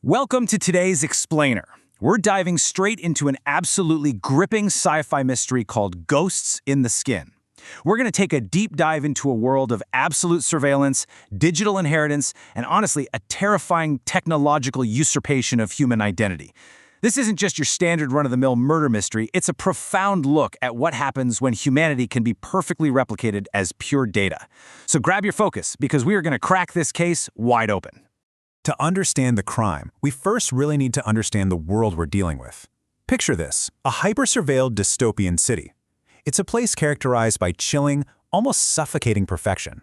Welcome to today's Explainer. We're diving straight into an absolutely gripping sci-fi mystery called Ghosts in the Skin. We're going to take a deep dive into a world of absolute surveillance, digital inheritance, and honestly, a terrifying technological usurpation of human identity. This isn't just your standard run-of-the-mill murder mystery, it's a profound look at what happens when humanity can be perfectly replicated as pure data. So grab your focus, because we are going to crack this case wide open. To understand the crime, we first really need to understand the world we're dealing with. Picture this, a hyper-surveilled dystopian city. It's a place characterized by chilling, almost suffocating perfection.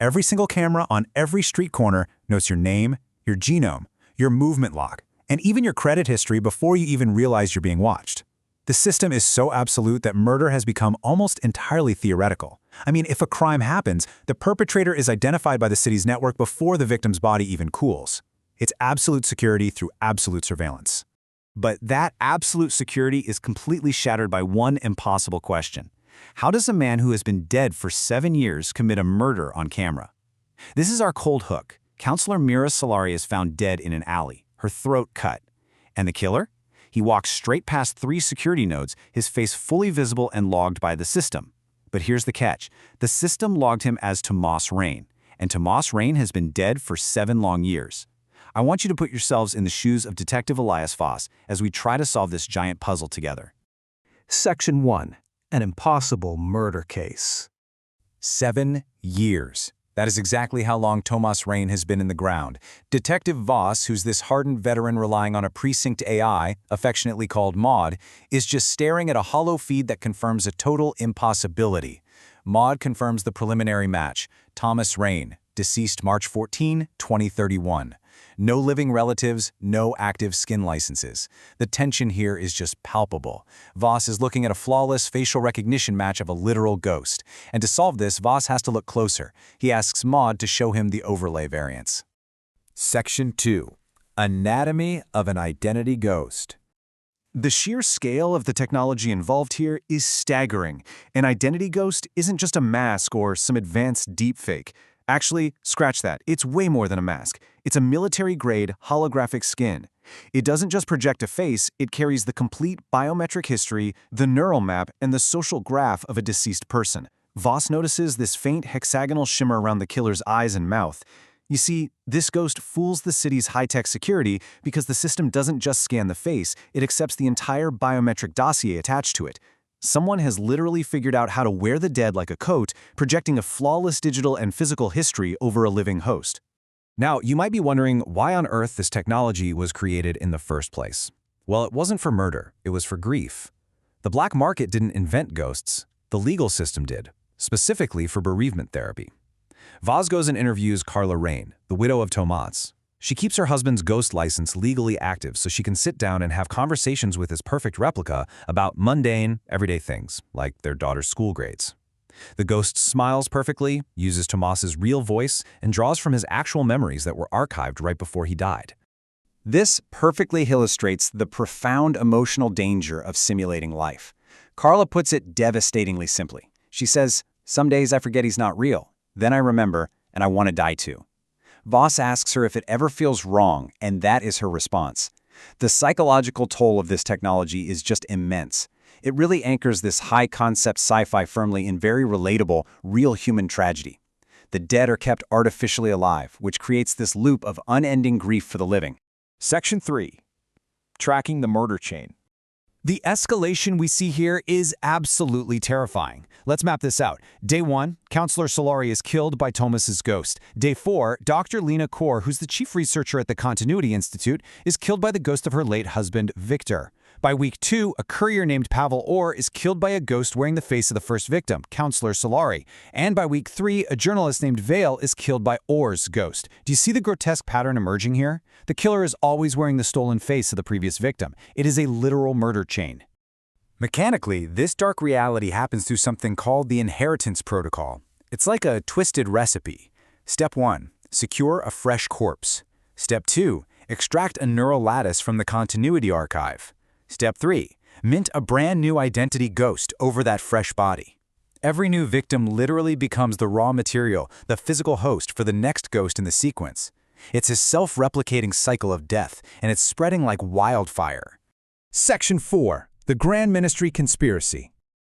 Every single camera on every street corner knows your name, your genome, your movement log, and even your credit history before you even realize you're being watched. The system is so absolute that murder has become almost entirely theoretical. I mean, if a crime happens, the perpetrator is identified by the city's network before the victim's body even cools. It's absolute security through absolute surveillance. But that absolute security is completely shattered by one impossible question. How does a man who has been dead for 7 years commit a murder on camera? This is our cold hook. Counselor Mira Solari is found dead in an alley, her throat cut. And the killer? He walks straight past 3 security nodes, his face fully visible and logged by the system. But here's the catch. The system logged him as Tomas Rain, and Tomas Rain has been dead for 7 long years. I want you to put yourselves in the shoes of Detective Elias Voss as we try to solve this giant puzzle together. Section 1. An impossible murder case. 7 years. That is exactly how long Tomas Rain has been in the ground. Detective Voss, who's this hardened veteran relying on a precinct AI, affectionately called Maud, is just staring at a hollow feed that confirms a total impossibility. Maud confirms the preliminary match. Thomas Rain, deceased March 14, 2031. No living relatives, no active skin licenses. The tension here is just palpable. Voss is looking at a flawless facial recognition match of a literal ghost. And to solve this, Voss has to look closer. He asks Maud to show him the overlay variants. Section 2. Anatomy of an identity ghost. The sheer scale of the technology involved here is staggering. An identity ghost isn't just a mask or some advanced deepfake. Actually, scratch that. It's way more than a mask. It's a military-grade holographic skin. It doesn't just project a face, it carries the complete biometric history, the neural map, and the social graph of a deceased person. Voss notices this faint hexagonal shimmer around the killer's eyes and mouth. You see, this ghost fools the city's high-tech security because the system doesn't just scan the face, it accepts the entire biometric dossier attached to it. Someone has literally figured out how to wear the dead like a coat, projecting a flawless digital and physical history over a living host. Now, you might be wondering why on earth this technology was created in the first place. Well, it wasn't for murder, it was for grief. The black market didn't invent ghosts, the legal system did, specifically for bereavement therapy. Voss goes and interviews Carla Rain, the widow of Tomas. She keeps her husband's ghost license legally active so she can sit down and have conversations with his perfect replica about mundane, everyday things, like their daughter's school grades. The ghost smiles perfectly, uses Tomas's real voice, and draws from his actual memories that were archived right before he died. This perfectly illustrates the profound emotional danger of simulating life. Carla puts it devastatingly simply. She says, "Some days I forget he's not real. Then I remember, and I want to die too." Voss asks her if it ever feels wrong, and that is her response. The psychological toll of this technology is just immense. It really anchors this high-concept sci-fi firmly in very relatable, real human tragedy. The dead are kept artificially alive, which creates this loop of unending grief for the living. Section 3. Tracking the murder chain. The escalation we see here is absolutely terrifying. Let's map this out. Day 1, Counselor Solari is killed by Tomas's ghost. Day 4, Dr. Lena Kaur, who's the chief researcher at the Continuity Institute, is killed by the ghost of her late husband, Victor. By week 2, a courier named Pavel Orr is killed by a ghost wearing the face of the first victim, Counselor Solari. And by week 3, a journalist named Vale is killed by Orr's ghost. Do you see the grotesque pattern emerging here? The killer is always wearing the stolen face of the previous victim. It is a literal murder chain. Mechanically, this dark reality happens through something called the inheritance protocol. It's like a twisted recipe. Step 1, secure a fresh corpse. Step 2, extract a neural lattice from the continuity archive. Step 3, mint a brand new identity ghost over that fresh body. Every new victim literally becomes the raw material, the physical host for the next ghost in the sequence. It's his self-replicating cycle of death, and it's spreading like wildfire. Section 4. The Grand Ministry Conspiracy.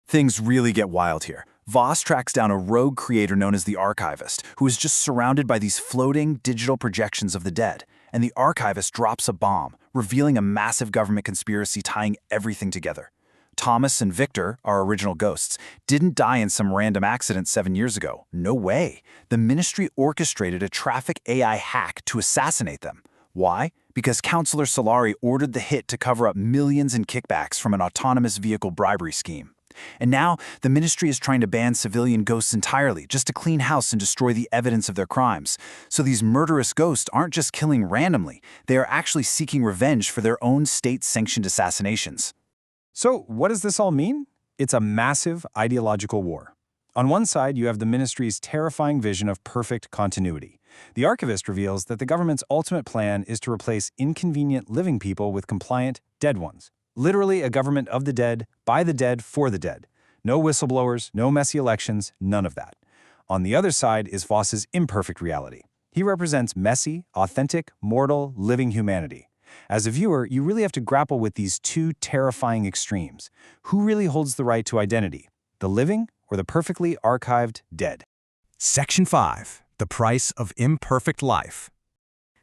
Things really get wild here. Voss tracks down a rogue creator known as the Archivist, who is just surrounded by these floating digital projections of the dead. And the Archivist drops a bomb, revealing a massive government conspiracy tying everything together. Thomas and Victor, our original ghosts, didn't die in some random accident 7 years ago. No way. The Ministry orchestrated a traffic AI hack to assassinate them. Why? Because Counselor Solari ordered the hit to cover up millions in kickbacks from an autonomous vehicle bribery scheme. And now, the Ministry is trying to ban civilian ghosts entirely, just to clean house and destroy the evidence of their crimes. So these murderous ghosts aren't just killing randomly, they are actually seeking revenge for their own state-sanctioned assassinations. So what does this all mean? It's a massive ideological war. On one side, you have the Ministry's terrifying vision of perfect continuity. The Archivist reveals that the government's ultimate plan is to replace inconvenient living people with compliant dead ones. Literally a government of the dead, by the dead, for the dead. No whistleblowers, no messy elections, none of that. On the other side is Voss's imperfect reality. He represents messy, authentic, mortal, living humanity. As a viewer, you really have to grapple with these two terrifying extremes. Who really holds the right to identity? The living or the perfectly archived dead? Section 5. The Price of Imperfect Life.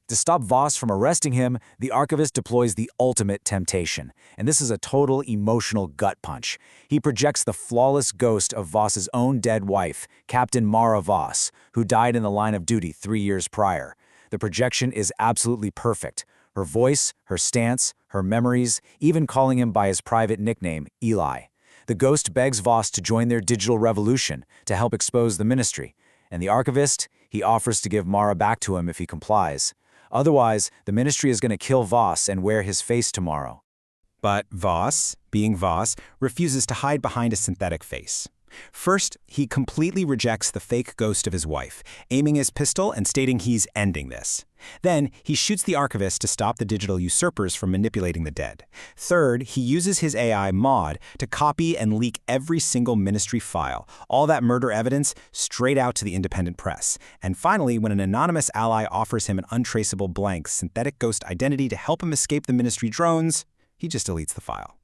To stop Voss from arresting him, the Archivist deploys the ultimate temptation, and this is a total emotional gut punch. He projects the flawless ghost of Voss's own dead wife, Captain Mara Voss, who died in the line of duty 3 years prior. The projection is absolutely perfect. Her voice, her stance, her memories, even calling him by his private nickname, Eli. The ghost begs Voss to join their digital revolution to help expose the Ministry, and the Archivist, he offers to give Mara back to him if he complies. Otherwise, the Ministry is going to kill Voss and wear his face tomorrow. But Voss, being Voss, refuses to hide behind a synthetic face. First, he completely rejects the fake ghost of his wife, aiming his pistol and stating he's ending this. Then, he shoots the Archivist to stop the digital usurpers from manipulating the dead. Third, he uses his AI, Maud, to copy and leak every single Ministry file, all that murder evidence, straight out to the independent press. And finally, when an anonymous ally offers him an untraceable blank synthetic ghost identity to help him escape the Ministry drones, he just deletes the file.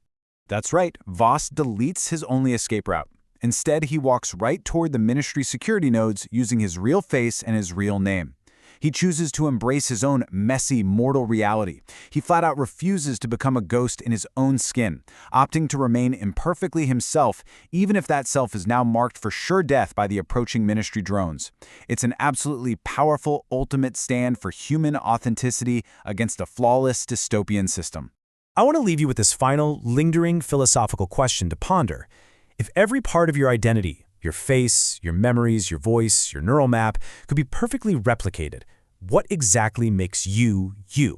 That's right, Voss deletes his only escape route. Instead, he walks right toward the Ministry security nodes using his real face and his real name. He chooses to embrace his own messy, mortal reality. He flat out refuses to become a ghost in his own skin, opting to remain imperfectly himself, even if that self is now marked for sure death by the approaching Ministry drones. It's an absolutely powerful, ultimate stand for human authenticity against a flawless dystopian system. I want to leave you with this final, lingering philosophical question to ponder. If every part of your identity, your face, your memories, your voice, your neural map, could be perfectly replicated, what exactly makes you, you?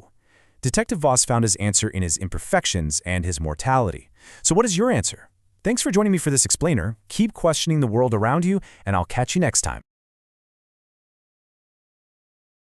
Detective Voss found his answer in his imperfections and his mortality. So what is your answer? Thanks for joining me for this explainer. Keep questioning the world around you, and I'll catch you next time.